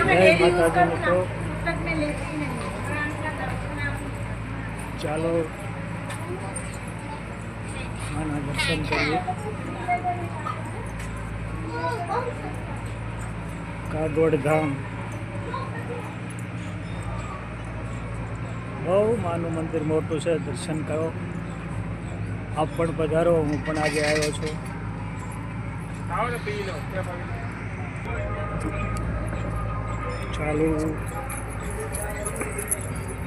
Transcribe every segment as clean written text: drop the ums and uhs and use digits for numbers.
जय माता दी मित्रों, ચાલો માના દર્શન કરીએ। કાગવડ ધામ બહુ માનું મંદિર મોટું છે, દર્શન કરો। આપ પણ પધારો, હું પણ આજે આવ્યો છું। ચાલો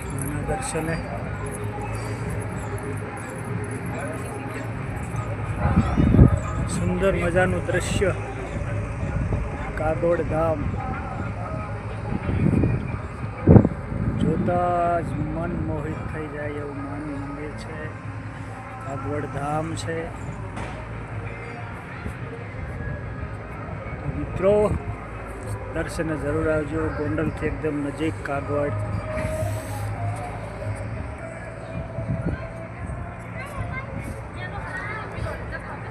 માના દર્શને। સુંદર મજાનું દ્રશ્ય, કાગવડ ધામ જોતા જ મન મોહિત થઈ જાય એવું માનું મંદિર છે, કાગવડ ધામ છે। તો મિત્રો દર્શને જરૂર આવજો। ગોંડલથી એકદમ નજીક કાગવડ।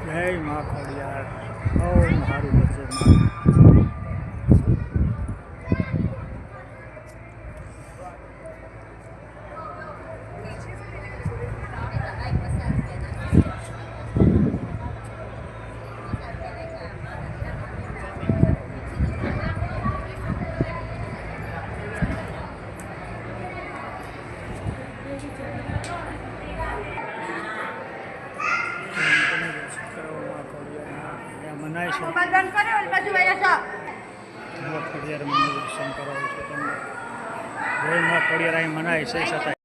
જય મા ખોડિયાર, ઓમ હારું બચે મા। મનાય છે, ખોડિયાર મંદિર દર્શન કરાવું છું તમને। જય મા ખોડિયાર અહીં મનાય છે છતાં